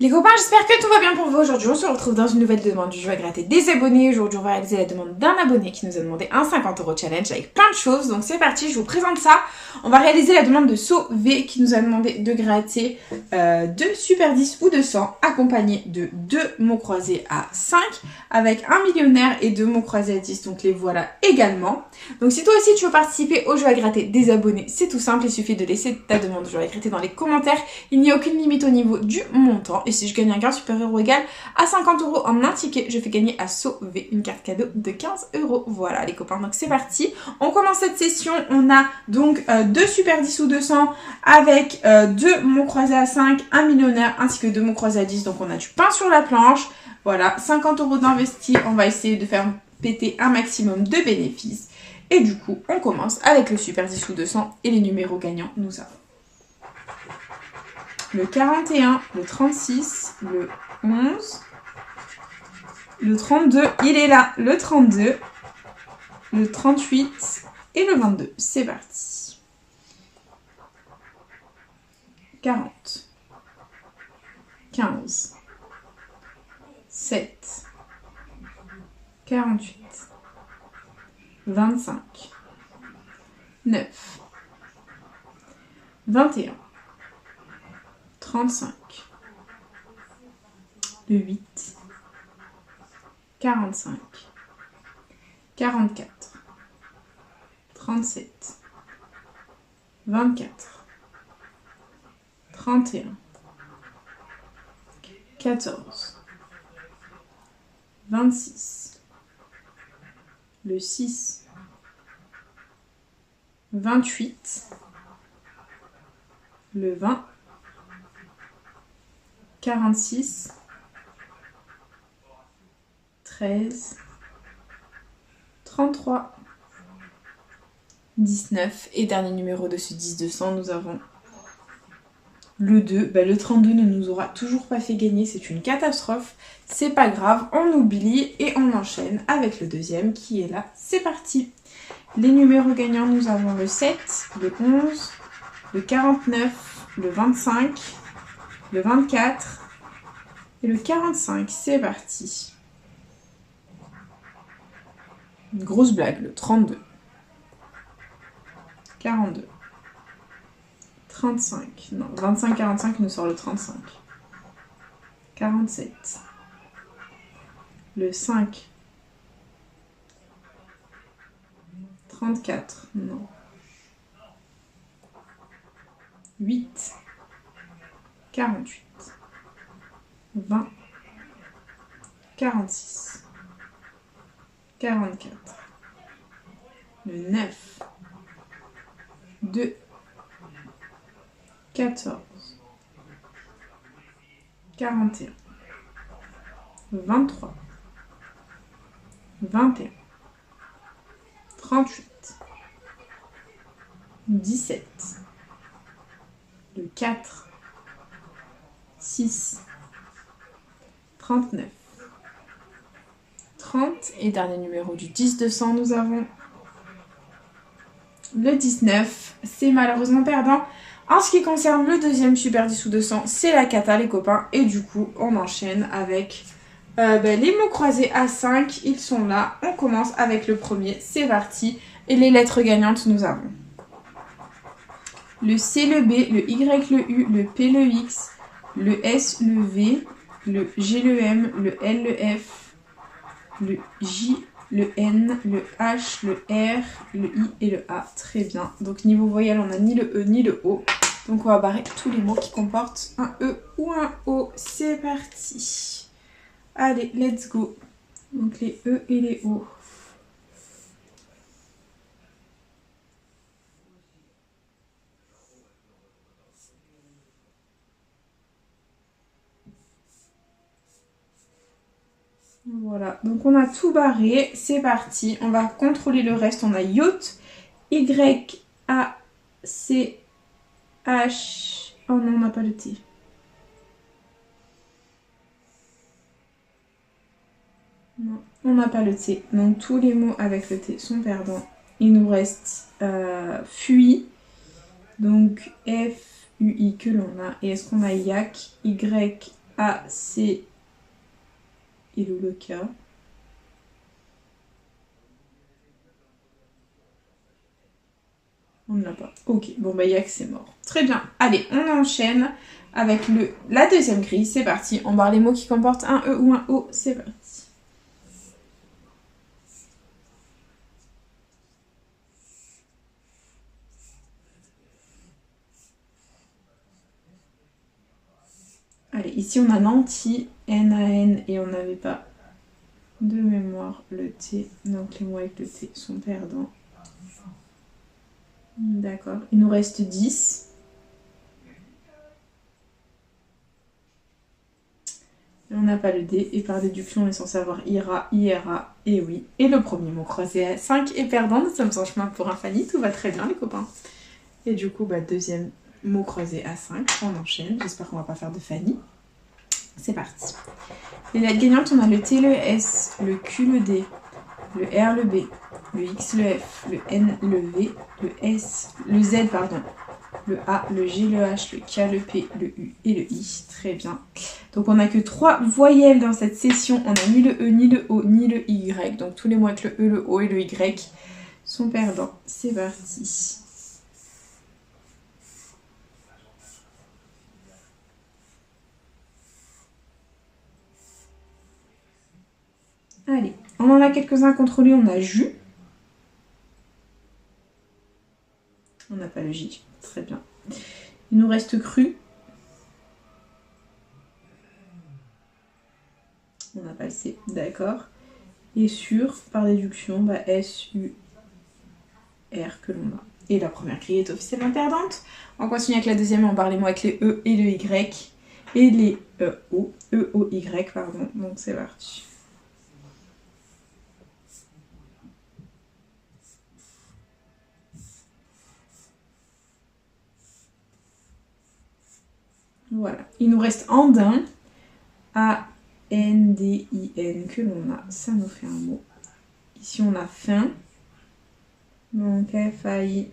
Les copains, j'espère que tout va bien pour vous. Aujourd'hui, on se retrouve dans une nouvelle demande du jeu à gratter des abonnés. Aujourd'hui, on va réaliser la demande d'un abonné qui nous a demandé un 50€ challenge avec plein de choses. Donc c'est parti, je vous présente ça. On va réaliser la demande de Sauvé qui nous a demandé de gratter 2 Super 10 ou 200 accompagnés de 2 mots croisés à 5 avec un millionnaire et 2 mots croisés à 10. Donc les voilà également. Donc si toi aussi tu veux participer au jeu à gratter des abonnés, c'est tout simple. Il suffit de laisser ta demande de jeu à gratter dans les commentaires. Il n'y a aucune limite au niveau du montant. Et si je gagne un gain supérieur ou égal à 50€ en un ticket, je fais gagner à Sauvé une carte cadeau de 15€. Voilà les copains, donc c'est parti. On commence cette session. On a donc 2 Super 10 ou 200 avec 2 mots croisés à 5, un millionnaire ainsi que 2 mots croisés à 10. Donc on a du pain sur la planche. Voilà, 50€ d'investi. On va essayer de faire péter un maximum de bénéfices. Et du coup, on commence avec le Super 10 ou 200 et les numéros gagnants, nous avons le 41, le 36, le 11, le 32, il est là, le 32, le 38 et le 22. C'est parti. 40, 15, 7, 48, 25, 9, 21, 35, le 8, 45, 44, 37, 24, 31, 14, 26, le 6, 28, le 20, 46, 13, 33, 19 et dernier numéro de ce 10-200, nous avons le 2. Le 32 ne nous aura toujours pas fait gagner, c'est une catastrophe. C'est pas grave, on oublie et on enchaîne avec le deuxième qui est là. C'est parti. Les numéros gagnants, nous avons le 7, le 11, le 49, le 25, le 24 et le 45. C'est parti. Une grosse blague, le 32, 42, 35, non, 25-45 nous sort le 35, 47, le 5, 34, non, 8, 48, 20, 46, 44, le 9, 2, 14, 41, 23, 21, 38, 17, le 4, 6, 39, 30 et dernier numéro du 10-200, nous avons le 19. C'est malheureusement perdant. En ce qui concerne le deuxième Super 10 ou 200, c'est la cata les copains. Et du coup, on enchaîne avec les mots croisés à 5. Ils sont là. On commence avec le premier. C'est parti. Et les lettres gagnantes, nous avons le C, le B, le Y, le U, le P, le X, le S, le V, le G, le M, le L, le F, le J, le N, le H, le R, le I et le A. Très bien. Donc niveau voyelle, on n'a ni le E ni le O. Donc on va barrer tous les mots qui comportent un E ou un O. C'est parti. Allez, let's go. Donc les E et les O. Voilà, donc on a tout barré, c'est parti, on va contrôler le reste. On a yacht, Y, A, C, H, oh non on n'a pas le T. Non, on n'a pas le T, donc tous les mots avec le T sont perdants. Il nous reste fuit, donc F, UI que l'on a. Et est-ce qu'on a yak, Y, A, C et le K. On ne l'a pas. Ok, bon bah il y a que c'est mort. Très bien. Allez, on enchaîne avec la deuxième grille. C'est parti. On barre les mots qui comportent un E ou un O. C'est parti. Allez, ici on a Nanti, N-A-N, et on n'avait pas de mémoire le T. Donc les mots avec le T sont perdants. D'accord. Il nous reste 10. Et on n'a pas le D. Et par déduction, on est censé avoir IRA, IRA, et oui. Et le premier mot croisé à 5 est perdant. Nous sommes en chemin pour un Fanny. Tout va très bien, les copains. Et du coup, bah, deuxième mot croisé à 5. On enchaîne. J'espère qu'on va pas faire de Fanny. C'est parti. Les lettres gagnantes, on a le T, le S, le Q, le D, le R, le B, le X, le F, le N, le V, le S, le Z, pardon, le A, le G, le H, le K, le P, le U et le I. Très bien. Donc on n'a que 3 voyelles dans cette session. On n'a ni le E, ni le O, ni le Y. Donc tous les mots avec le E, le O et le Y sont perdants. C'est parti. Allez, on en a quelques-uns à contrôler. On a jus. On n'a pas le J. Très bien. Il nous reste cru. On n'a pas le C. D'accord. Et sur, par déduction, bah, S, U, R que l'on a. Et la première grille est officiellement perdante. On continue avec la deuxième. On barre les mots avec les E et le Y. Et les O. E, O, Y, pardon. Donc c'est parti. Voilà. Il nous reste andin. A-N-D-I-N que l'on a. Ça nous fait un mot. Ici, on a fin. Donc, F-A-I.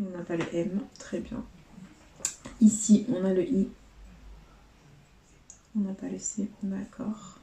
On n'a pas le M. Très bien. Ici, on a le I. On n'a pas le C. D'accord.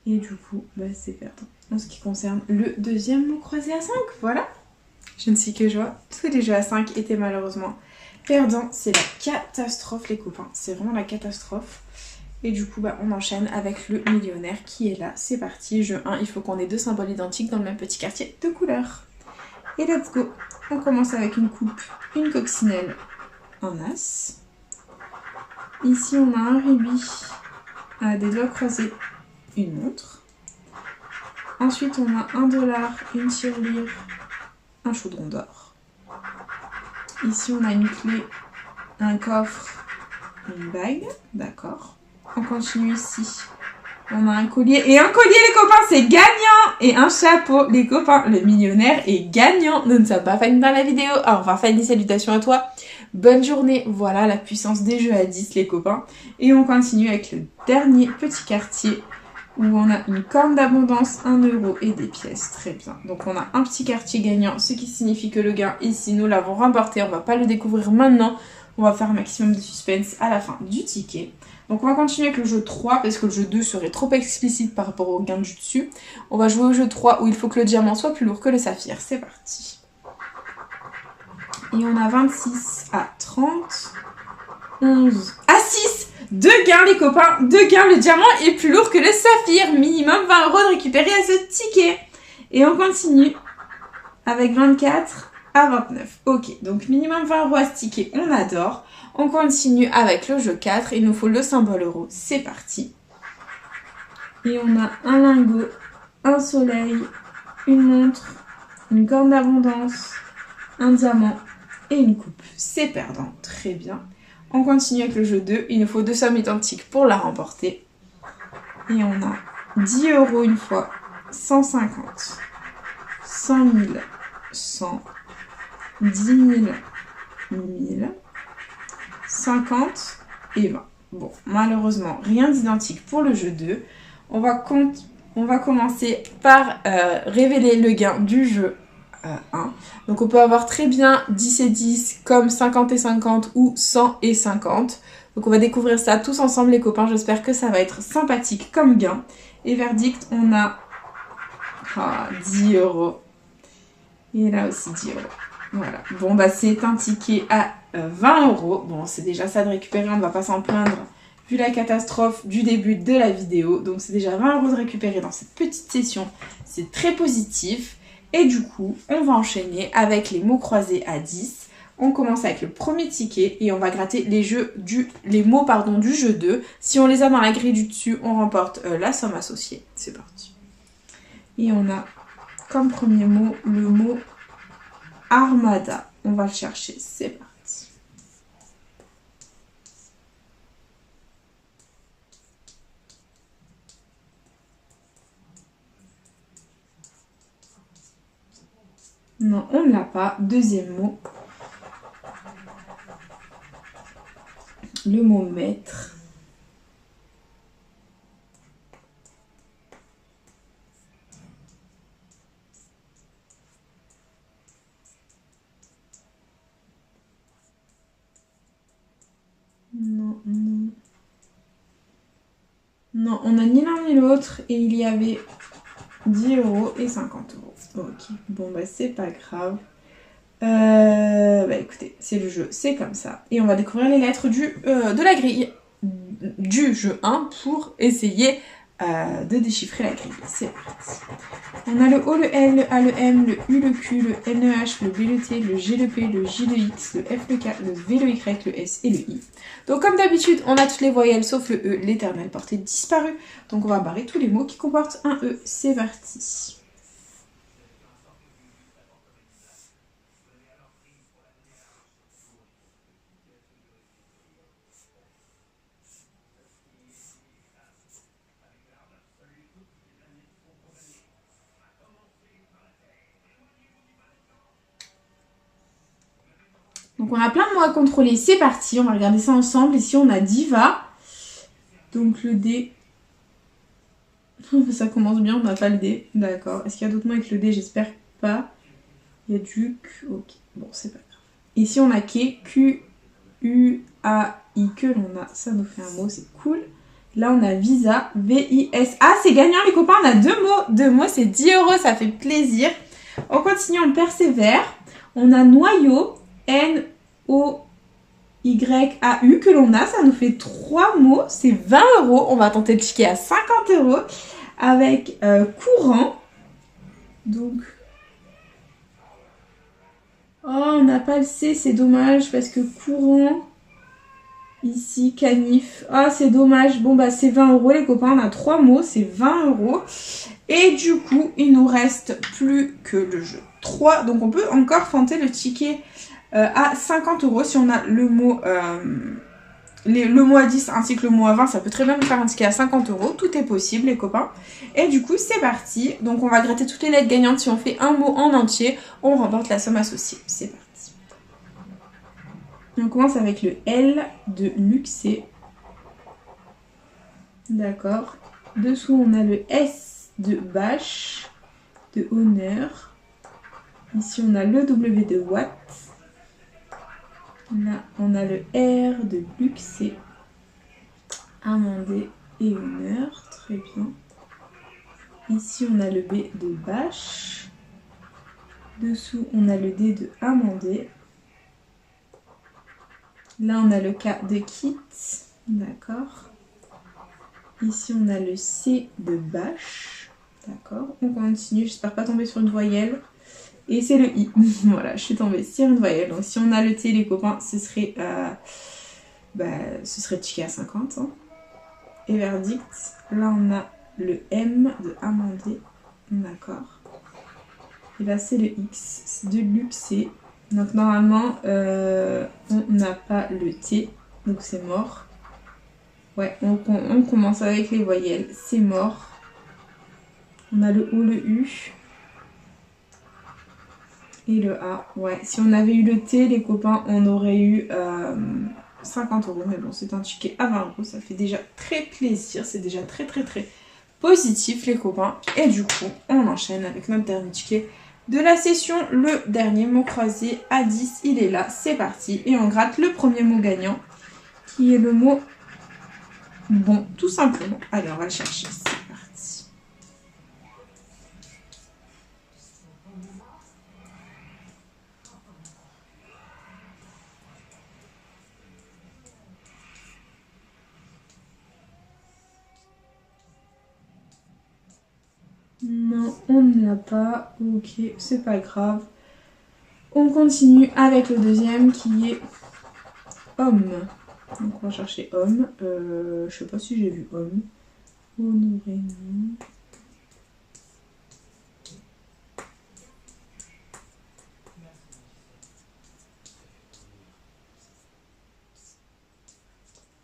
Et du coup, bah, c'est perdant. En ce qui concerne le deuxième mot croisé à 5. Voilà. Je ne suis que joie. Tous les jeux à 5 étaient malheureusement perdants. C'est la catastrophe, les copains. C'est vraiment la catastrophe. Et du coup, bah, on enchaîne avec le millionnaire qui est là. C'est parti. Jeu 1, il faut qu'on ait 2 symboles identiques dans le même petit quartier de couleurs. Et let's go. On commence avec une coupe, une coccinelle, un as. Ici, on a un rubis à des doigts croisés, une montre. Ensuite, on a $1, une tirelire, un chaudron d'or. Ici, on a une clé, un coffre, une bague, d'accord. On continue ici. On a un collier. Et un collier, les copains, c'est gagnant. Et un chapeau, les copains, le millionnaire est gagnant. Nous ne sommes pas Fanny dans la vidéo. Au revoir Fanny, salutations à toi. Bonne journée. Voilà la puissance des jeux à 10, les copains. Et on continue avec le dernier petit quartier où on a une corne d'abondance, 1 € et des pièces. Très bien. Donc on a un petit quartier gagnant, ce qui signifie que le gain ici, nous l'avons remporté. On va pas le découvrir maintenant. On va faire un maximum de suspense à la fin du ticket. Donc on va continuer avec le jeu 3 parce que le jeu 2 serait trop explicite par rapport au gain de jus dessus. On va jouer au jeu 3 où il faut que le diamant soit plus lourd que le saphir. C'est parti. Et on a 26 à 30, 11 à 6. 2 gains, les copains, 2 gains. Le diamant est plus lourd que le saphir. Minimum 20 € de récupérer à ce ticket. Et on continue avec 24 à 29. Ok, donc minimum 20 € à ce ticket, on adore. On continue avec le jeu 4. Il nous faut le symbole euro. C'est parti. Et on a un lingot, un soleil, une montre, une corne d'abondance, un diamant et une coupe. C'est perdant. Très bien. On continue avec le jeu 2. Il nous faut 2 sommes identiques pour la remporter. Et on a 10 € une fois, 150, 100 000, 100, 10 000, 1000, 50 et 20. Bon, malheureusement, rien d'identique pour le jeu 2. On va commencer par révéler le gain du jeu 1. Donc on peut avoir très bien 10 et 10 comme 50 et 50 ou 100 et 50. Donc on va découvrir ça tous ensemble les copains, j'espère que ça va être sympathique comme gain. Et verdict, on a 10 €. Et là aussi 10 €. Voilà, bon bah c'est un ticket à 20 €. Bon c'est déjà ça de récupérer, on ne va pas s'en plaindre vu la catastrophe du début de la vidéo. Donc c'est déjà 20 € de récupérer dans cette petite session, c'est très positif. Et du coup, on va enchaîner avec les mots croisés à 10. On commence avec le premier ticket et on va gratter les mots du jeu 2. Si on les a dans la grille du dessus, on remporte la somme associée. C'est parti. Et on a comme premier mot le mot armada. On va le chercher. C'est parti. Non, on ne l'a pas. Deuxième mot. Le mot maître. Non, non. Non, on n'a ni l'un ni l'autre et il y avait 10 € et 50 €. Ok, bon bah c'est pas grave. Bah écoutez, c'est le jeu, c'est comme ça. Et on va découvrir les lettres de la grille du jeu 1 pour essayer de déchiffrer la grille. C'est parti. On a le O, le L, le A, le M, le U, le Q, le N, le H, le B, le T, le G, le P, le J, le X, le F, le K, le V, le Y, le S et le I. Donc comme d'habitude, on a toutes les voyelles sauf le E, l'éternel porté disparu. Donc on va barrer tous les mots qui comportent un E. C'est parti. Donc on a plein de mots à contrôler, c'est parti, on va regarder ça ensemble. Ici on a diva, donc le D, ça commence bien, on n'a pas le D, d'accord. Est-ce qu'il y a d'autres mots avec le D? J'espère pas. Il y a duc, ok, bon c'est pas grave. Ici on a Q, Q, U, A, I, que l'on a, ça nous fait un mot, c'est cool. Là on a visa, V, I, S, ah c'est gagnant les copains, on a deux mots, c'est 10 €, ça fait plaisir. On continue, on persévère, on a noyau, N, O, Y, A, U que l'on a, ça nous fait 3 mots, c'est 20 €. On va tenter de ticker à 50 € avec courant. Donc, oh, on n'a pas le C, c'est dommage parce que courant, ici, canif, ah, c'est dommage. Bon, bah, c'est 20 € les copains, on a 3 mots, c'est 20 €. Et du coup, il nous reste plus que le jeu 3. Donc, on peut encore tenter le ticket à 50 € si on a le mot à 10 ainsi que le mot à 20, ça peut très bien nous faire un ticket à 50 €. Tout est possible les copains. Et du coup c'est parti. Donc on va gratter toutes les lettres gagnantes. Si on fait un mot en entier, on remporte la somme associée. C'est parti. On commence avec le L de luxé. D'accord. Dessous on a le S de bâche, de honneur. Ici on a le W de watt. Là, on a le R de luxé, amendé et honneur, très bien. Ici, on a le B de bâche. Dessous, on a le D de amendé. Là, on a le K de kit, d'accord. Ici, on a le C de bâche, d'accord. On continue, j'espère pas tomber sur une voyelle. Et c'est le I. Voilà, je suis tombée sur une voyelle. Donc si on a le T, les copains, ce serait ticket à 50. Hein. Et verdict, là on a le M de amendé. D'accord. Et là c'est le X de luxé. Donc normalement, on n'a pas le T. Donc c'est mort. Ouais, on commence avec les voyelles. C'est mort. On a le O, le U. Et le A, ouais. Si on avait eu le T, les copains, on aurait eu 50 €. Mais bon, c'est un ticket à 20 €. Ça fait déjà très plaisir. C'est déjà très, très, très positif, les copains. Et du coup, on enchaîne avec notre dernier ticket de la session. Le dernier mot croisé à 10, il est là, c'est parti. Et on gratte le premier mot gagnant, qui est le mot bon, tout simplement. Allez, on va le chercher, c'est parti. Non, on ne l'a pas. Ok, c'est pas grave. On continue avec le deuxième qui est homme. Donc on va chercher homme. Je sais pas si j'ai vu homme. Honoré, non.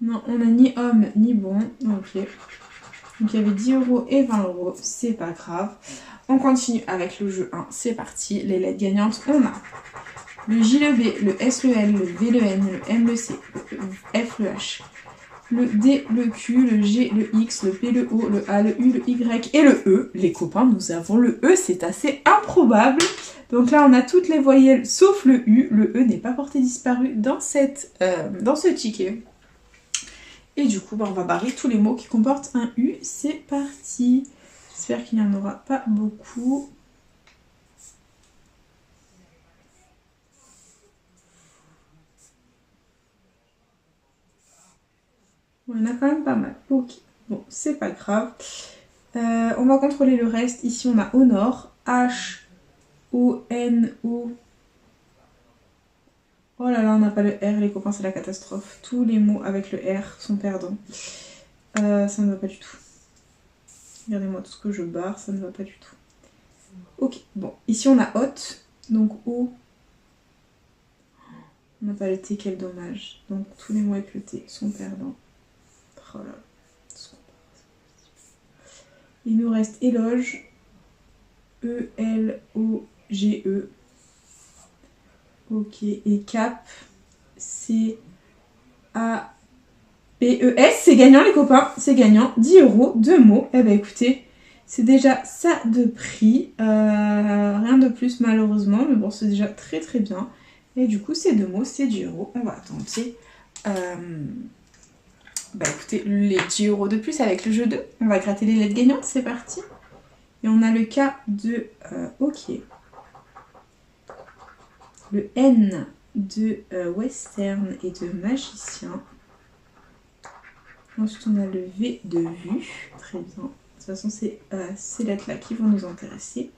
Non, on n'a ni homme ni bon. Ok. Donc il y avait 10 € et 20 €. C'est pas grave. On continue avec le jeu 1. C'est parti. Les lettres gagnantes, on a le J, le B, le S, le L, le V, le N, le M, le C, le F, le H, le D, le Q, le G, le X, le P, le O, le A, le U, le Y et le E. Les copains, nous avons le E, c'est assez improbable. Donc là, on a toutes les voyelles sauf le U. Le E n'est pas porté disparu dans ce ticket. Et du coup, on va barrer tous les mots qui comportent un U. C'est parti. J'espère qu'il n'y en aura pas beaucoup. On en a quand même pas mal. Ok, bon, c'est pas grave. On va contrôler le reste. Ici, on a Honor. H-O-N-O. Oh là là, on n'a pas le R, les copains, c'est la catastrophe. Tous les mots avec le R sont perdants. Ça ne va pas du tout. Regardez-moi tout ce que je barre, ça ne va pas du tout. Ok, bon. Ici, on a Hot. Donc, O. On n'a pas le T, quel dommage. Donc, tous les mots avec le T sont perdants. Oh là là. Il nous reste éloge. E-L-O-G-E. Ok. Et cap. C-A-P-E-S. C'est gagnant, les copains. C'est gagnant. 10 €, 2 mots. Eh ben, écoutez, c'est déjà ça de prix. Rien de plus, malheureusement. Mais bon, c'est déjà très très bien. Et du coup, ces 2 mots, c'est 10 €. On va tenter. Bah écoutez, les 10 € de plus avec le jeu 2. On va gratter les lettres gagnantes, c'est parti. Et on a le K de OK. Le N de western et de magicien. Ensuite, on a le V de vue. Très bien. De toute façon, c'est ces lettres-là qui vont nous intéresser.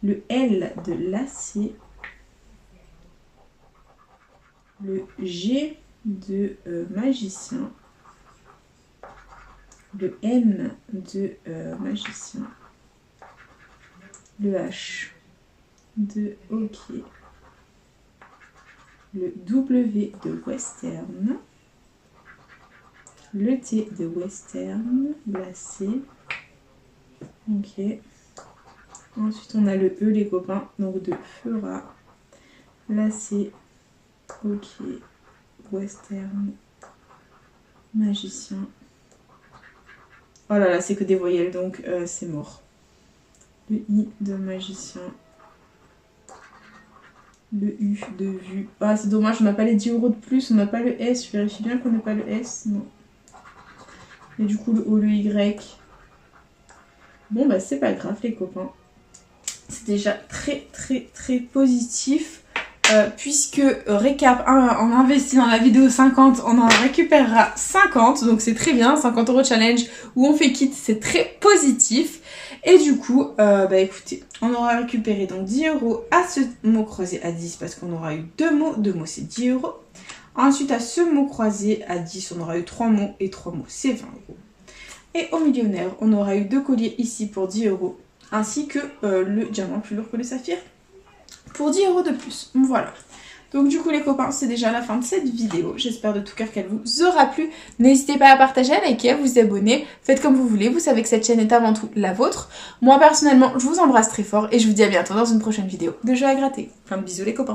Le L de l'acier. Le G de magicien. Le M de magicien. Le H de hockey. Le W de western. Le T de western, glacé. Ok. Ensuite, on a le E, les copains, donc de fera. Lacé. Ok. Western. Magicien. Oh là là, c'est que des voyelles, donc c'est mort. Le I de magicien. Le U de vue. Ah, c'est dommage, on n'a pas les 10 € de plus, on n'a pas le S. Je vérifie bien qu'on n'a pas le S. Non. Et du coup, le O, le Y. Bon, bah, c'est pas grave, les copains. C'est déjà très, très, très positif. Puisque, récap, on investit dans la vidéo 50, on en récupérera 50. Donc, c'est très bien. 50 € challenge où on fait kit, c'est très positif. Et du coup, bah écoutez, on aura récupéré donc 10 € à ce mot croisé à 10 parce qu'on aura eu 2 mots. 2 mots, c'est 10 €. Ensuite, à ce mot croisé à 10, on aura eu 3 mots. Et 3 mots, c'est 20 €. Et au millionnaire, on aura eu 2 colliers ici pour 10 €. Ainsi que le diamant plus lourd que le saphir pour 10 € de plus. Voilà. Donc du coup les copains, c'est déjà la fin de cette vidéo. J'espère de tout cœur qu'elle vous aura plu. N'hésitez pas à partager, à liker, à vous abonner. Faites comme vous voulez. Vous savez que cette chaîne est avant tout la vôtre. Moi personnellement, je vous embrasse très fort et je vous dis à bientôt dans une prochaine vidéo de jeux à gratter. Plein de bisous les copains.